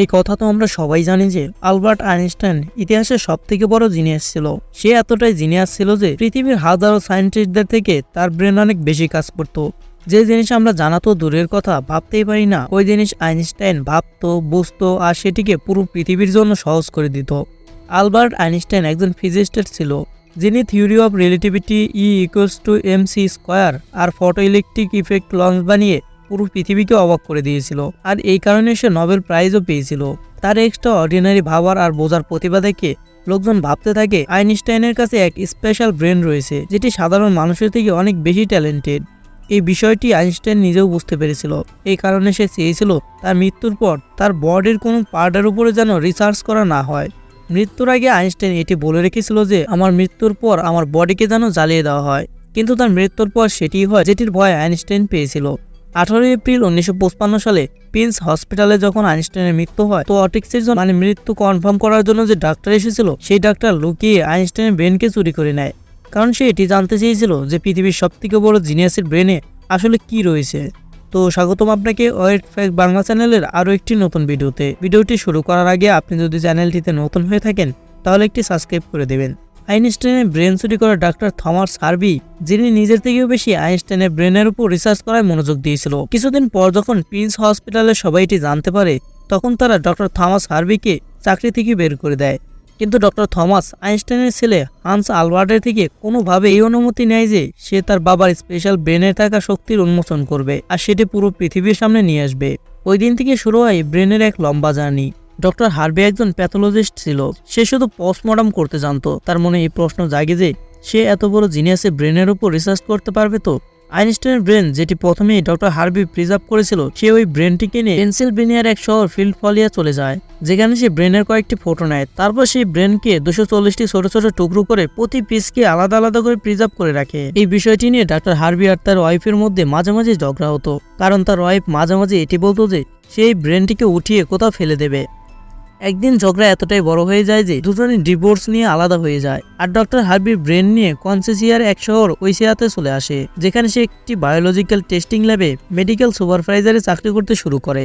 এই কথা তো আমরা সবাই জানি যে আলবার্ট আইনস্টাইন ইতিহাসের সবথেকে বড় জিনিয়াস ছিল। সে এতটাই জিনিয়াস ছিল যে পৃথিবীর হাজারো সায়েন্টিস্টদের থেকে তার ব্রেন অনেক বেশি কাজ করত। যে জিনিস আমরা জানা তো দূরের কথা, ভাবতেই পারি না, ওই জিনিস আইনস্টাইন ভাবতো, বুঝতো আর সেটিকে পুরো পৃথিবীর জন্য সহজ করে দিত। আলবার্ট আইনস্টাইন একজন ফিজিস্ট ছিল, যিনি থিওরি অফ রিলেটিভিটি E=mc² আর ফটো ইলেকট্রিক ইফেক্ট লঞ্চ বানিয়ে পুরো পৃথিবীকে অবাক করে দিয়েছিল। আর এই কারণে সে নোবেল প্রাইজও পেয়েছিল। তার এক্সট্রা অর্ডিনারি ভাবার আর বোঝার প্রতিভা দেখে লোকজন ভাবতে থাকে আইনস্টাইনের কাছে এক স্পেশাল ব্রেন রয়েছে, যেটি সাধারণ মানুষের থেকে অনেক বেশি ট্যালেন্টেড। এই বিষয়টি আইনস্টাইন নিজেও বুঝতে পেরেছিল। এই কারণে সে চেয়েছিল তার মৃত্যুর পর তার বডির কোনো পার্টের উপরে যেন রিসার্চ করা না হয়। মৃত্যুর আগে আইনস্টাইন এটি বলে রেখেছিল যে আমার মৃত্যুর পর আমার বডিকে যেন জ্বালিয়ে দেওয়া হয়, কিন্তু তার মৃত্যুর পর সেটি হয় যেটির ভয় আইনস্টাইন পেয়েছিল। 18 এপ্রিল 1955 সালে প্রিন্স হসপিটালে যখন আইনস্টাইনের মৃত্যু হয়, তো অটিক্সের জন্য মৃত্যু কনফার্ম করার জন্য যে ডাক্তার এসেছিল, সেই ডাক্তার লুকিয়ে আইনস্টাইনের ব্রেনকে চুরি করে নেয়, কারণ সে এটি জানতে চেয়েছিল যে পৃথিবীর সবথেকে বড় জিনিয়াসের ব্রেনে আসলে কি রয়েছে। তো স্বাগতম আপনাকে ওয়েট ফ্যাক্ট বাংলা চ্যানেলের আরও একটি নতুন ভিডিওতে। ভিডিওটি শুরু করার আগে আপনি যদি চ্যানেলটিতে নতুন হয়ে থাকেন তাহলে একটি সাবস্ক্রাইব করে দেবেন। আইনস্টাইনের ব্রেন চুরি করা ডাক্তার থমাস হার্ভি, যিনি নিজের থেকেও বেশি আইনস্টাইনের ব্রেনের উপর রিসার্চ করায় মনোযোগ দিয়েছিল। কিছুদিন পর যখন প্রিন্স হসপিটালে সবাই এটি জানতে পারে, তখন তারা ডক্টর থমাস হার্ভিকে চাকরি থেকে বের করে দেয়। কিন্তু ডক্টর থমাস আইনস্টাইনের ছেলে হান্স আলবার্টের থেকে কোনোভাবে এই অনুমতি নেয় যে সে তার বাবার স্পেশাল ব্রেনে থাকা শক্তির উন্মোচন করবে আর সেটি পুরো পৃথিবীর সামনে নিয়ে আসবে। ওই দিন থেকে শুরু হয় ব্রেনের এক লম্বা জার্নি। ডক্টর হার্ভি একজন প্যাথোলজিস্ট ছিল। সে শুধু পোস্টমর্টম করতে জানতো। তার মনে এই প্রশ্ন জাগে যে সে এত বড় জিনিয়াসে ব্রেনের উপর রিসার্চ করতে পারবে তো। আইনস্টাইনের ব্রেন, যেটি প্রথমেই ডক্টর হার্ভি প্রিজার্ভ করেছিল, সে ওই ব্রেনটিকে নিয়ে পেনসিলভেনিয়ার এক শহর ফিলাডেলফিয়া চলে যায়, যেখানে সে ব্রেনের কয়েকটি ফটো নেয়। তারপর সেই ব্রেনকে 240টি ছোট ছোট টুকরো করে প্রতি পিসকে আলাদা আলাদা করে প্রিজার্ভ করে রাখে। এই বিষয়টি নিয়ে ডক্টর হার্ভি আর তার ওয়াইফের মধ্যে মাঝে মাঝে ঝগড়া হতো, কারণ তার ওয়াইফ মাঝে মাঝে এটি বলতো যে সেই ব্রেনটিকে উঠিয়ে কোথাও ফেলে দেবে। একদিন ঝগড়া এতটাই বড় হয়ে যায় যে দুজনে ডিভোর্স নিয়ে আলাদা হয়ে যায়, আর ডক্টর হার্ভির ব্রেন নিয়ে কনসেসিয়ার এক শহর ওইসিয়াতে চলে আসে, যেখানে সে একটি বায়োলজিক্যাল টেস্টিং ল্যাবে মেডিকেল সুপারভাইজারে চাকরি করতে শুরু করে।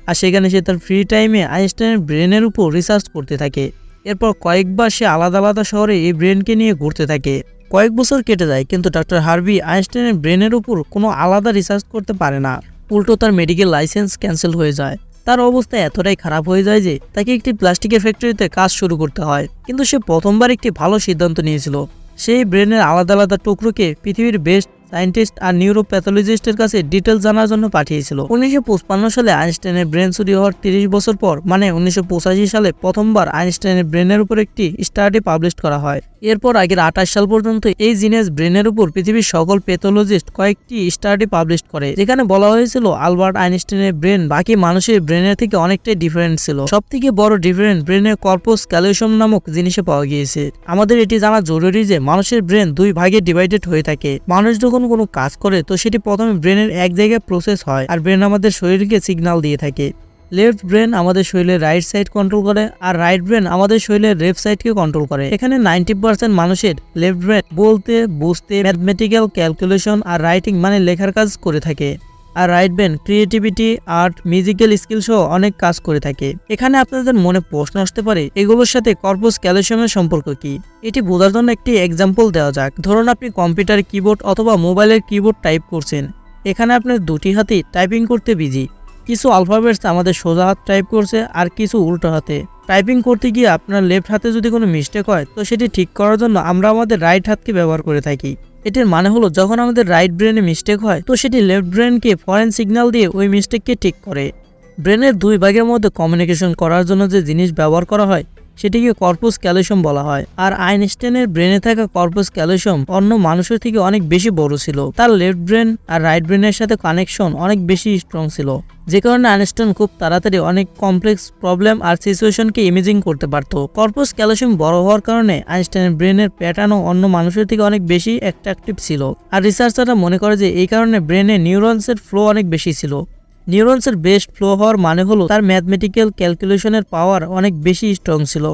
আর সেখানে সে তার ফ্রি টাইমে আইনস্টাইনের ব্রেনের উপর রিসার্চ করতে থাকে। এরপর কয়েকবার সে আলাদা আলাদা শহরে এই ব্রেনকে নিয়ে ঘুরতে থাকে। কয়েক বছর কেটে যায়, কিন্তু ডক্টর হার্ভি আইনস্টাইনের ব্রেনের উপর কোনো আলাদা রিসার্চ করতে পারে না। উল্টো তার মেডিকেল লাইসেন্স ক্যান্সেল হয়ে যায়। তার অবস্থা এতটাই খারাপ হয়ে যায় যে তাকে একটি প্লাস্টিকের ফ্যাক্টরিতে কাজ শুরু করতে হয়। কিন্তু সে প্রথমবার একটি ভালো সিদ্ধান্ত নিয়েছিল। সেই ব্রেনের আলাদা আলাদা টুকরোকে পৃথিবীর বেস্ট সায়েন্টিস্ট আর নিউরোপ্যাথোলজিস্টের কাছে ডিটেল জানার জন্য পাঠিয়েছিল। 1955 সালে আইনস্টাইনের ব্রেন চুরি হওয়ার 30 বছর পর, মানে 1985 সালে প্রথমবার আইনস্টাইনের ব্রেনের উপর একটি স্টাডি পাবলিশ করা হয়। এরপর আগের 28 সাল পর্যন্ত এই জিনিয়াস ব্রেনের উপর পৃথিবীর সকল প্যাথোলজিস্ট কয়েকটি স্টাডি পাবলিশ করে, যেখানে বলা হয়েছিল আলবার্ট আইনস্টাইনের ব্রেন বাকি মানুষের ব্রেনের থেকে অনেকটাই ডিফারেন্ট ছিল। সব থেকে বড় ডিফারেন্ট ব্রেনের কর্পাস ক্যালোসিয়াম নামক জিনিসে পাওয়া গিয়েছে। আমাদের এটি জানা জরুরি যে মানুষের ব্রেন দুই ভাগে ডিভাইডেড হয়ে থাকে। মানুষ যখন কোনো কাজ করে তো সেটি প্রথমে ব্রেনের এক জায়গায় প্রসেস হয়, আর ব্রেন আমাদের শরীরকে সিগন্যাল দিয়ে থাকে। লেফট ব্রেন আমাদের শরীরের রাইট সাইড কন্ট্রোল করে, আর রাইট ব্রেন আমাদের শরীরের লেফট সাইডকে কন্ট্রোল করে। এখানে 90% মানুষের লেফট ব্রেন বলতে, বুঝতে, ম্যাথমেটিক্যাল ক্যালকুলেশন আর রাইটিং মানে লেখার কাজ করে থাকে, আর right brain creativity, art, musical skill সহ অনেক কাজ করে থাকে। এখানে আপনাদের মনে প্রশ্ন আসতে পারে এগুলোর সাথে কর্পাস ক্যালোসিয়ামের সম্পর্ক কি। এটি বোঝার জন্য একটি এক্সাম্পল দেওয়া যাক। ধরুন আপনি কম্পিউটারের কিবোর্ড অথবা মোবাইলের কিবোর্ড টাইপ করছেন। এখানে আপনার দুটি হাতেই টাইপিং করতে বিজি। কিছু আলফাবেটস আমাদের সোজা হাত টাইপ করছে আর কিছু উল্টো হাতে। টাইপিং করতে গিয়ে আপনার লেফট হাতে যদি কোনো মিস্টেক হয় তো সেটি ঠিক করার জন্য আমরা আমাদের রাইট হাতকে ব্যবহার করে থাকি। এটির মানে হলো যখন আমাদের রাইট ব্রেনে মিস্টেক হয় তো সেটি লেফট ব্রেনকে ফরেন সিগন্যাল দিয়ে ওই মিস্টেককে ঠিক করে। ব্রেনের দুই ভাগের মধ্যে কমিউনিকেশন করার জন্য যে জিনিস ব্যবহার করা হয় সেটিকে কর্পাস ক্যালোসিয়াম বলা হয়। আর আইনস্টাইনের ব্রেনে থাকা কর্পাস ক্যালোসিয়াম অন্য মানুষের থেকে অনেক বেশি বড় ছিল। তার লেফট ব্রেন আর রাইট ব্রেনের সাথে কানেকশন অনেক বেশি স্ট্রং ছিল, যে কারণে আইনস্টাইন খুব তাড়াতাড়ি অনেক কমপ্লেক্স প্রবলেম আর সিচুয়েশনকে ইমেজিং করতে পারত। কর্পাস ক্যালোসিয়াম বড় হওয়ার কারণে আইনস্টাইনের ব্রেনের প্যাটার্নও অন্য মানুষের থেকে অনেক বেশি অ্যাট্রাকটিভ ছিল। আর রিসার্চাররা মনে করে যে এই কারণে ব্রেনে নিউরনসের ফ্লো অনেক বেশি ছিল। নিউরনসের বেস্ট ফ্লো হওয়ার মানে হলো তার ম্যাথমেটিক্যাল ক্যালকুলেশনের পাওয়ার অনেক বেশি স্ট্রং ছিল।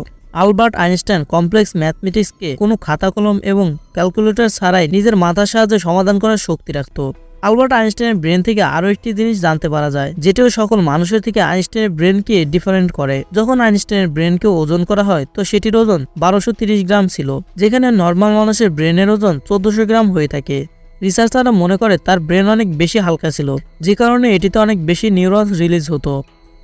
আলবার্ট আইনস্টাইন কমপ্লেক্স ম্যাথমেটিক্সকে কোনো খাতা কলম এবং ক্যালকুলেটর ছাড়াই নিজের মাথার সাহায্যে সমাধান করার শক্তি রাখত। আলবার্ট আইনস্টাইনের ব্রেন থেকে আরও একটি জিনিস জানতে পারা যায়, যেটিও সকল মানুষের থেকে আইনস্টাইনের ব্রেনকে ডিফারেন্ট করে। যখন আইনস্টাইনের ব্রেনকে ওজন করা হয় তো সেটির ওজন 1230 গ্রাম ছিল, যেখানে নর্মাল মানুষের ব্রেনের ওজন 1400 গ্রাম হয়ে থাকে। রিসার্চাররা মনে করে তার ব্রেন অনেক বেশি হালকা ছিল, যে কারণে এটিতে অনেক বেশি নিউরনস রিলিজ হতো।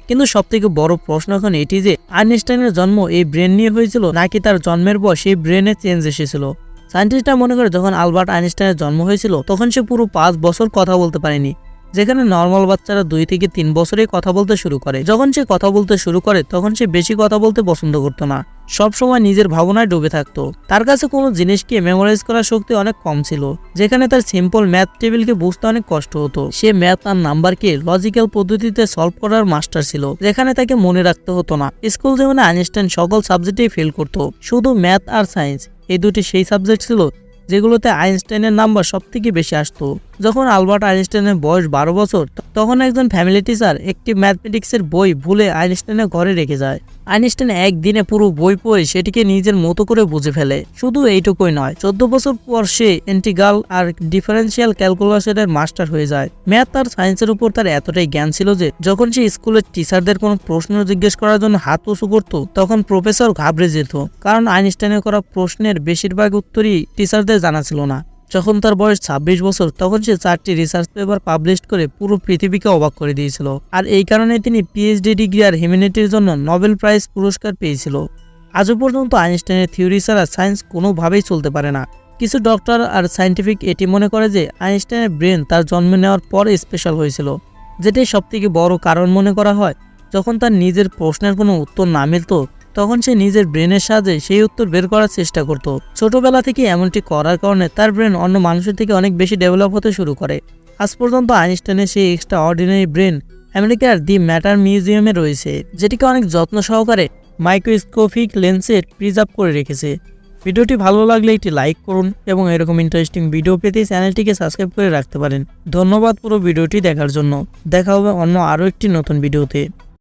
কিন্তু সবথেকে বড় প্রশ্ন এখন এটি যে আইনস্টাইনের জন্ম এই ব্রেন নিয়ে হয়েছিল নাকি তার জন্মের পর সেই ব্রেনে চেঞ্জ এসেছিল। সায়েন্টিস্টরা মনে করে যখন আলবার্ট আইনস্টাইনের জন্ম হয়েছিল তখন সে পুরো 5 বছর কথা বলতে পারেনি, যেখানে নর্মাল বাচ্চারা 2 থেকে 3 বছরেই কথা বলতে শুরু করে। যখন সে কথা বলতে শুরু করে তখন সে বেশি কথা বলতে পছন্দ করতো না, সব সময় নিজের ভাবনায় ডুবে থাকতো। তার কাছে কোনো জিনিসকে মেমোরাইজ করার শক্তি অনেক কম ছিল, যেখানে তার সিম্পল ম্যাথ টেবিলকে বুঝতে অনেক কষ্ট হতো। সে ম্যাথ আর নাম্বারকে লজিক্যাল পদ্ধতিতে সলভ করার মাস্টার ছিল, যেখানে তাকে মনে রাখতে হতো না। স্কুল জীবনে আইনস্টাইন সকল সাবজেক্টেই ফেল করতো, শুধু ম্যাথ আর সায়েন্স এই দুটি সেই সাবজেক্ট ছিল যেগুলোতে আইনস্টাইনের নাম্বার সবথেকে বেশি আসতো। যখন আলবার্ট আইনস্টাইনের বয়স 12 বছর তখন একজন ফ্যামিলি টিচার একটি ম্যাথমেটিক্সের বই ভুলে আইনস্টাইনের ঘরে রেখে যায়। আইনস্টাইন একদিনে পুরো বই পড়ে সেটিকে নিজের মতো করে বুঝে ফেলে। শুধু এইটুকুই নয়, 14 বছর পর সে ইন্টিগ্রাল আর ডিফারেন্সিয়াল ক্যালকুলাসের মাস্টার হয়ে যায়। ম্যাথ আর সায়েন্সের উপর তার এতটাই জ্ঞান ছিল যে যখন সে স্কুলের টিচারদের কোনো প্রশ্ন জিজ্ঞেস করার জন্য হাত উঁচু করতো তখন প্রফেসর ঘাবড়ে যেত, কারণ আইনস্টাইনের করা প্রশ্নের বেশিরভাগ উত্তরই টিচারদের জানা ছিল না। যখন তার বয়স 26 বছর তখন সে 4টি রিসার্চ পেপার পাবলিশ করে পুরো পৃথিবীকে অবাক করে দিয়েছিল, আর এই কারণে তিনি পিএইচডি ডিগ্রি আর হিউম্যানিটির জন্য নোবেল প্রাইজ পুরস্কার পেয়েছিল। আজও পর্যন্ত আইনস্টাইনের থিওরি ছাড়া সায়েন্স কোনোভাবেই চলতে পারে না। কিছু ডক্টর আর সায়েন্টিফিক এটি মনে করে যে আইনস্টাইনের ব্রেন তার জন্ম নেওয়ার পরে স্পেশাল হয়েছিল, যেটাই সবথেকে বড় কারণ মনে করা হয়। যখন তার নিজের প্রশ্নের কোনো উত্তর না মিলত তখন সে নিজের ব্রেনের সাহায্যে সেই উত্তর বের করার চেষ্টা করত। ছোটবেলা থেকে এমনটি করার কারণে তার ব্রেন অন্য মানুষের থেকে অনেক বেশি ডেভেলপ হতে শুরু করে। আজ পর্যন্ত আইনস্টাইনের সেই এক্সট্রা অর্ডিনারি ব্রেন আমেরিকার দি ম্যাটার মিউজিয়ামে রয়েছে, যেটিকে অনেক যত্ন সহকারে মাইক্রোস্কোপিক লেন্সে প্রিজার্ভ করে রেখেছে। ভিডিওটি ভালো লাগলে একটি লাইক করুন এবং এরকম ইন্টারেস্টিং ভিডিও পেতে চ্যানেলটিকে সাবস্ক্রাইব করে রাখতে পারেন। ধন্যবাদ পুরো ভিডিওটি দেখার জন্য। দেখা হবে অন্য আরও একটি নতুন ভিডিওতে।